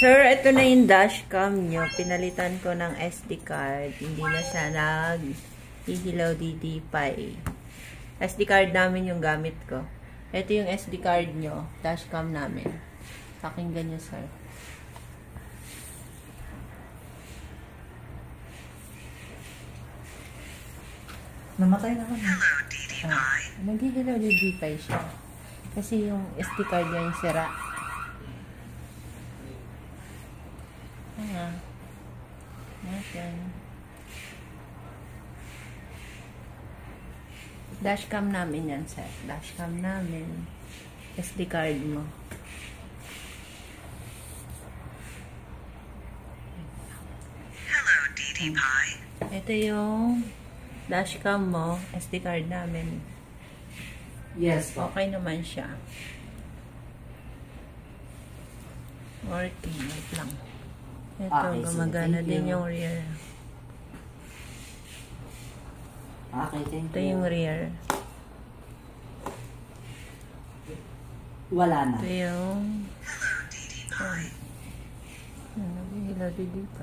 Sir, ito na yung dashcam nyo. Pinalitan ko ng SD card. Hindi na siya nag-hihilaw DD5. SD card namin yung gamit ko. Ito yung SD card nyo. Dashcam namin. Pakinggan nyo, sir. Namatay na kami. Hello, DD5. Nag-hihilaw DD5 siya. Kasi yung SD card niya yung sira. Natin. Dashcam namin yan, sir. Dashcam namin. SD card mo. Hello, DD5. Ito yung dashcam mo. SD card namin. Yes po. Okay naman siya. Working. Wait lang. Ito, Okay, gumagana thank din you. yung rear. Okay, thank Ito you. yung rear. Wala na. Ito yung... Hello, DD5. Ano, hilaw DD5.